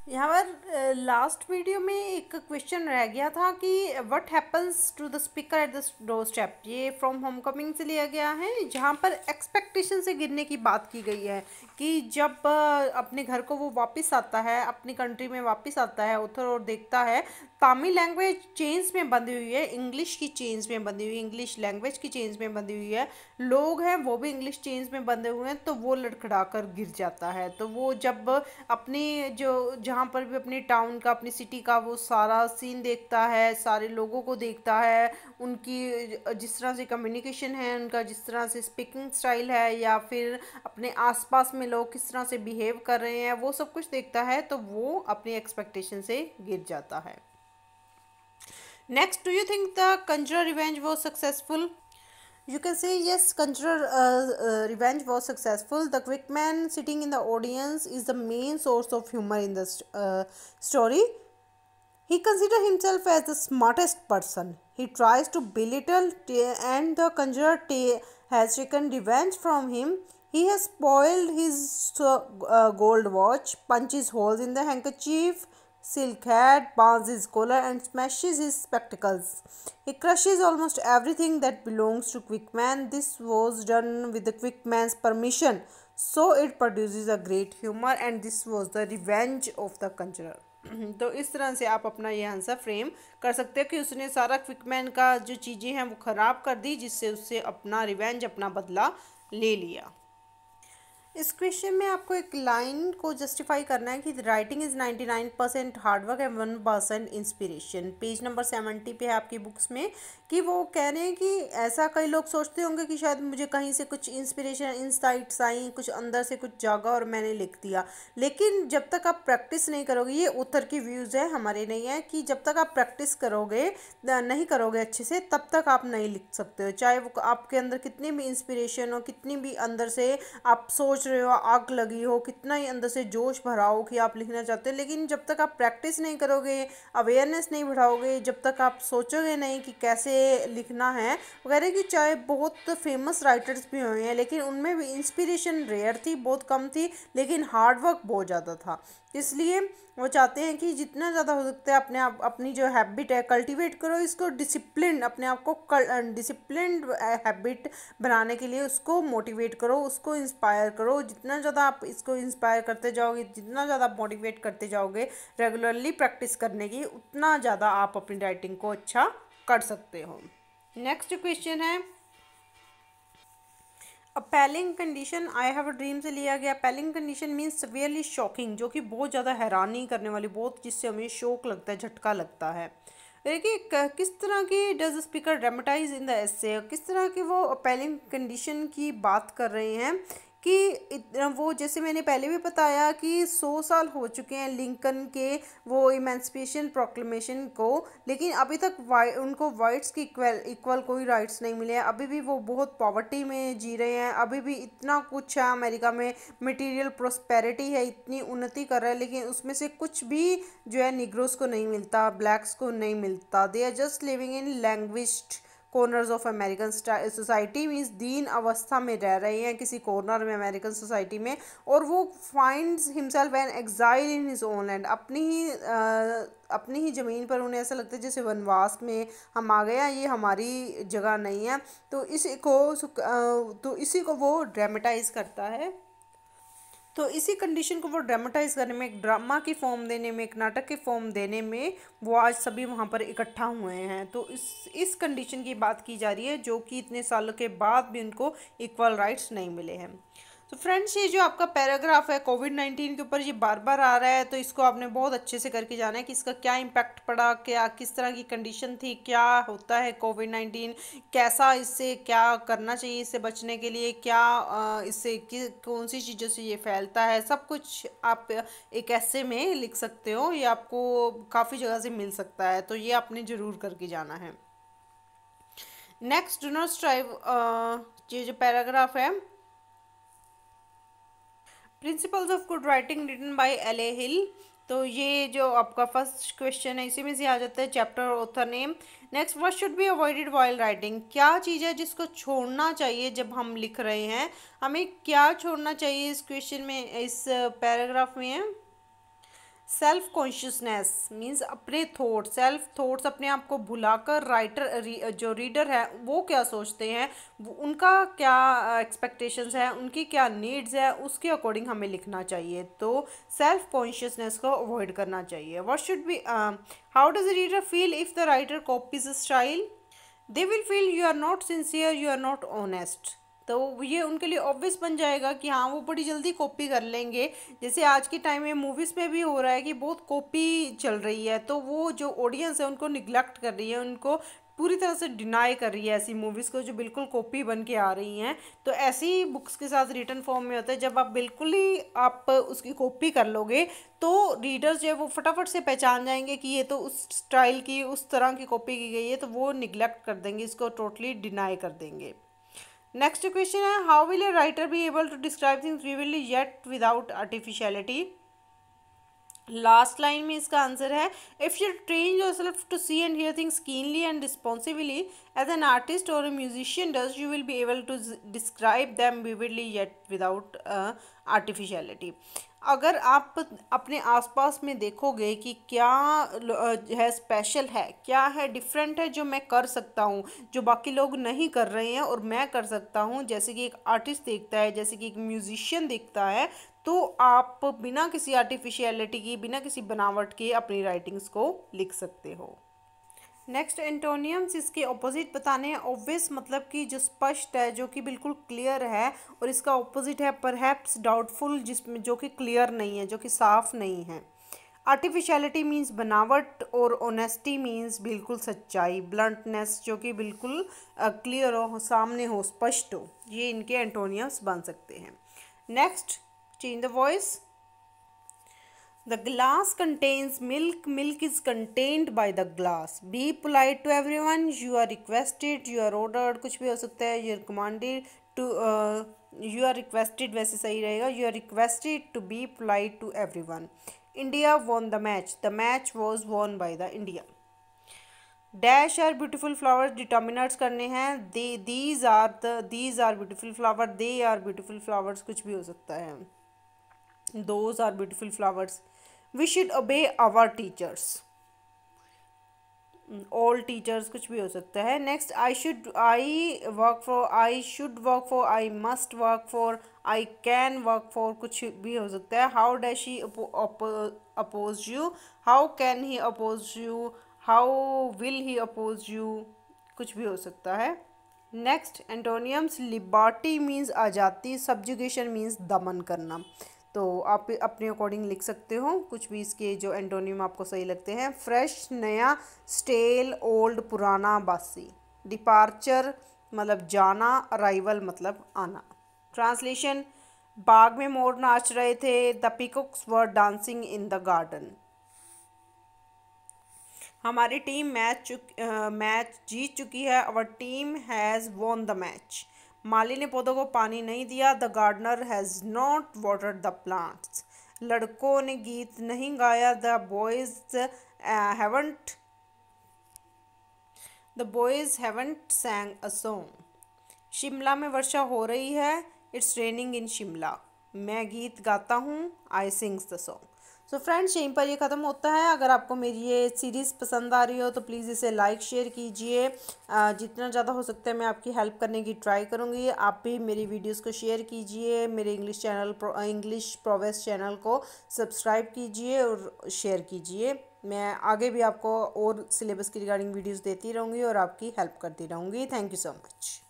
यहाँ पर last video में एक क्वेश्चन रह गया था कि what happens to the speaker at the doorstep. ये फ्रॉम होमकमिंग से लिया गया है, जहाँ पर एक्सपेक्टेशन से गिरने की बात की गई है कि जब अपने घर को वो वापस आता है, अपनी कंट्री में वापस आता है ऑथर, और देखता है तामिल लैंग्वेज चेंज में बंधी हुई है, इंग्लिश की चेंज में बंधी हुई है, इंग्लिश लैंग्वेज की चेंज में बंधी हुई है, लोग हैं वो भी इंग्लिश चेंज में बंधे हुए हैं, तो वो लड़खड़ा कर गिर जाता है। तो वो जब अपनी जो जहाँ पर भी अपनी टाउन का, अपनी सिटी का वो सारा सीन देखता है, सारे लोगों को देखता है, उनकी जिस तरह से कम्युनिकेशन है, उनका जिस तरह से स्पीकिंग स्टाइल है, या फिर अपने आसपास में लोग किस तरह से बिहेव कर रहे हैं, वो सब कुछ देखता है, तो वो अपनी एक्सपेक्टेशन से गिर जाता है। Next, do you think the कंजरा revenge was successful? You can say yes, Conjurer Revenge was successful. The quick man sitting in the audience is the main source of humor in the story. He considers himself as the smartest person. He tries to belittle and the conjurer has taken revenge from him. He has spoiled his gold watch, punches holes in the handkerchief, silk hat, burns his collar, and smashes his spectacles. He crushes almost everything that belongs to Quickman. This was done with the Quickman's permission, so it produces a great humor, and this was the revenge of the conjurer. तो इस तरह से आप अपना ये answer frame कर सकते हो कि उसने सारा क्विकमैन का जो चीज़ें हैं वो ख़राब कर दी, जिससे उससे अपना रिवेंज, अपना बदला ले लिया। इस क्वेश्चन में आपको एक लाइन को जस्टिफाई करना है कि writing is 99% hard work and 1% inspiration. Page number 70 पे है आपकी बुक्स में, कि वो कह रहे हैं कि ऐसा कई लोग सोचते होंगे कि शायद मुझे कहीं से कुछ इंस्पिरेशन, इंसाइट्स आई, कुछ अंदर से कुछ जागा और मैंने लिख दिया, लेकिन जब तक आप प्रैक्टिस नहीं करोगे, ये ऑथर की व्यूज़ है, हमारे नहीं है, कि जब तक आप प्रैक्टिस करोगे नहीं करोगे अच्छे से, तब तक आप नहीं लिख सकते हो। चाहे वो आपके अंदर कितनी भी इंस्पिरेशन हो, कितनी भी अंदर से आप सोच रहे हो, आग लगी हो, कितना ही अंदर से जोश भरा हो कि आप लिखना चाहते हो, लेकिन जब तक आप प्रैक्टिस नहीं करोगे, अवेयरनेस नहीं बढ़ाओगे, जब तक आप सोचोगे नहीं कि कैसे लिखना है वगैरह, कि चाहे बहुत फेमस राइटर्स भी हुए हैं, लेकिन उनमें भी इंस्पिरेशन रेयर थी, बहुत कम थी, लेकिन हार्डवर्क बहुत ज़्यादा था। इसलिए वो चाहते हैं कि जितना ज़्यादा हो सकता है अपने आप, अपनी जो हैबिट है कल्टीवेट करो, इसको डिसिप्लिन, अपने आप को डिसिप्लिन हैबिट बनाने के लिए उसको मोटिवेट करो, उसको इंस्पायर करो। जितना ज़्यादा आप इसको इंस्पायर करते जाओगे, जितना ज़्यादा मोटिवेट करते जाओगे रेगुलरली प्रैक्टिस करने की, उतना ज़्यादा आप अपनी राइटिंग को अच्छा कर सकते हो। नेक्स्ट क्वेश्चन है, appalling condition I have a dream से लिया गया। Appalling condition means severely shocking, जो कि बहुत ज़्यादा हैरानी करने वाली, बहुत जिससे हमें शौक लगता है, झटका लगता है। देखिए किस तरह की does speaker dramatize in the essay, किस तरह की वो अपेलिंग कंडीशन की बात कर रहे हैं कि वो, जैसे मैंने पहले भी बताया कि 100 साल हो चुके हैं लिंकन के वो इमेंसिपेशन प्रोक्लेमेशन को, लेकिन अभी तक उनको वाइट्स की इक्वल कोई राइट्स नहीं मिले हैं। अभी भी वो बहुत पॉवर्टी में जी रहे हैं, अभी भी इतना कुछ है अमेरिका में, मटेरियल प्रोस्पेरिटी है, इतनी उन्नति कर रहा है, लेकिन उसमें से कुछ भी जो है निग्रोस को नहीं मिलता, ब्लैक्स को नहीं मिलता। They are just living in languished corners of American society, means दीन अवस्था में रह रहे हैं किसी कॉर्नर में अमेरिकन सोसाइटी में, और वो finds himself an exile in his own land. अपनी ही ज़मीन पर उन्हें ऐसा लगता है जैसे वनवास में हम आ गए हैं, ये हमारी जगह नहीं है। तो इसी को वो ड्रामेटाइज करता है। तो इसी कंडीशन को वो ड्रामेटाइज करने में, एक ड्रामा की फॉर्म देने में, एक नाटक की फॉर्म देने में वो आज सभी वहाँ पर इकट्ठा हुए हैं। तो इस कंडीशन की बात की जा रही है, जो कि इतने सालों के बाद भी उनको इक्वल राइट्स नहीं मिले हैं। तो फ्रेंड्स, ये जो आपका पैराग्राफ है कोविड-19 के ऊपर, ये बार बार आ रहा है, तो इसको आपने बहुत अच्छे से करके जाना है कि इसका क्या इम्पैक्ट पड़ा, क्या किस तरह की कंडीशन थी, क्या होता है कोविड-19, कैसा, इससे क्या करना चाहिए, इससे बचने के लिए क्या, इससे कौन सी चीज़ों से ये फैलता है, सब कुछ आप एक ऐसे में लिख सकते हो। ये आपको काफ़ी जगह से मिल सकता है, तो ये आपने ज़रूर करके जाना है। नेक्स्ट, डू नॉट स्ट्राइव, ये जो पैराग्राफ है, principles of good writing written by L A. Hill. तो ये जो आपका फर्स्ट क्वेश्चन है, इसी में से आ जाता है चैप्टर और author name. Next, what should be avoided while writing, क्या चीज़ है जिसको छोड़ना चाहिए जब हम लिख रहे हैं, हमें क्या छोड़ना चाहिए इस क्वेश्चन में, इस पैराग्राफ में है। सेल्फ कॉन्शियसनेस मीन्स अपने थॉट्स, सेल्फ थॉट्स, अपने आप को भुलाकर राइटर जो रीडर है वो क्या सोचते हैं, उनका क्या एक्सपेक्टेशंस है, उनकी क्या नीड्स है, उसके अकॉर्डिंग हमें लिखना चाहिए। तो सेल्फ कॉन्शियसनेस को अवॉइड करना चाहिए। What should be, how does the reader feel if the writer copies style? They will feel you are not sincere, you are not honest. तो ये उनके लिए ऑब्वियस बन जाएगा कि हाँ वो बड़ी जल्दी कॉपी कर लेंगे। जैसे आज के टाइम में मूवीज़ में भी हो रहा है कि बहुत कॉपी चल रही है, तो वो जो ऑडियंस है उनको निगलेक्ट कर रही है, उनको पूरी तरह से डिनाई कर रही है ऐसी मूवीज़ को जो बिल्कुल कॉपी बन के आ रही हैं। तो ऐसी बुक्स के साथ रिटर्न फॉर्म में होता है, जब आप बिल्कुल ही आप उसकी कॉपी कर लोगे तो रीडर्स जो है वो फटाफट से पहचान जाएंगे कि ये तो उस स्टाइल की, उस तरह की कॉपी की गई है, तो वो निगलेक्ट कर देंगे, इसको टोटली डिनाई कर देंगे। नेक्स्ट क्वेश्चन है, how will a writer be able to describe things vividly yet without artificiality? Last line में इसका आंसर है, if you train yourself to see and hear things keenly and responsively as an artist or a musician does, you will be able to describe them vividly yet without artificiality. अगर आप अपने आसपास में देखोगे कि क्या है special है, क्या है डिफरेंट है जो मैं कर सकता हूँ, जो बाकी लोग नहीं कर रहे हैं और मैं कर सकता हूँ, जैसे कि एक आर्टिस्ट देखता है, जैसे कि एक म्यूजिशियन देखता है, तो आप बिना किसी आर्टिफिशियलिटी की, बिना किसी बनावट के अपनी राइटिंग्स को लिख सकते हो। नेक्स्ट एंटोनियम्स, इसके ऑपोजिट बताने हैं। ऑब्वियस मतलब कि जो स्पष्ट है, जो कि बिल्कुल क्लियर है, और इसका ऑपोजिट है परहैप्स डाउटफुल, जिसमें जो कि क्लियर नहीं है, जो कि साफ नहीं है। आर्टिफिशियलिटी मीन्स बनावट, और ऑनेस्टी मीन्स बिल्कुल सच्चाई, ब्लंटनेस जो कि बिल्कुल क्लियर हो, सामने हो, स्पष्ट हो। ये इनके एंटोनियम्स बन सकते हैं। Next, change the voice. The glass contains milk. Milk is contained by the glass. Be polite to everyone. You are requested. You are ordered. कुछ भी हो सकता है. You are commanded to. You are requested वैसे सही रहेगा. You are requested to be polite to everyone. India won the match. The match was won by the India. Dash are beautiful flowers. Determinants करने हैं. These are beautiful flowers. They are beautiful flowers. कुछ भी हो सकता है. Those are beautiful flowers. We should obey our teachers. All teachers कुछ भी हो सकता है. Next, I should work for, I must work for, I can work for कुछ भी हो सकता है. How does she oppose you? How can he oppose you? How will he oppose you? कुछ भी हो सकता है. Next, antonyms. Liberty means आज़ादी. Subjugation means दमन करना. तो आप अपने अकॉर्डिंग लिख सकते हो कुछ भी इसके जो एंटोनियम आपको सही लगते हैं. फ्रेश नया, स्टेल ओल्ड पुराना बासी. डिपार्चर मतलब जाना, अराइवल मतलब आना. ट्रांसलेशन, बाग में मोर नाच रहे थे. The peacocks were dancing in the garden. हमारी टीम मैच जीत चुकी है. Our team has won the match. माली ने पौधों को पानी नहीं दिया. The gardener has not watered the plants. लड़कों ने गीत नहीं गाया. The boys haven't sang a song. Shimla में वर्षा हो रही है. It's raining in Shimla. मैं गीत गाता हूँ. I sings the song. So friends, यहीं पर ये ख़त्म होता है. अगर आपको मेरी ये सीरीज़ पसंद आ रही हो तो प्लीज़ इसे लाइक शेयर कीजिए. जितना ज़्यादा हो सकता है मैं आपकी हेल्प करने की ट्राई करूँगी. आप भी मेरी वीडियोस को शेयर कीजिए. मेरे इंग्लिश प्रोग्रेस चैनल को सब्सक्राइब कीजिए और शेयर कीजिए. मैं आगे भी आपको और सिलेबस की रिगार्डिंग वीडियोज़ देती रहूँगी और आपकी हेल्प करती रहूँगी. Thank you so much.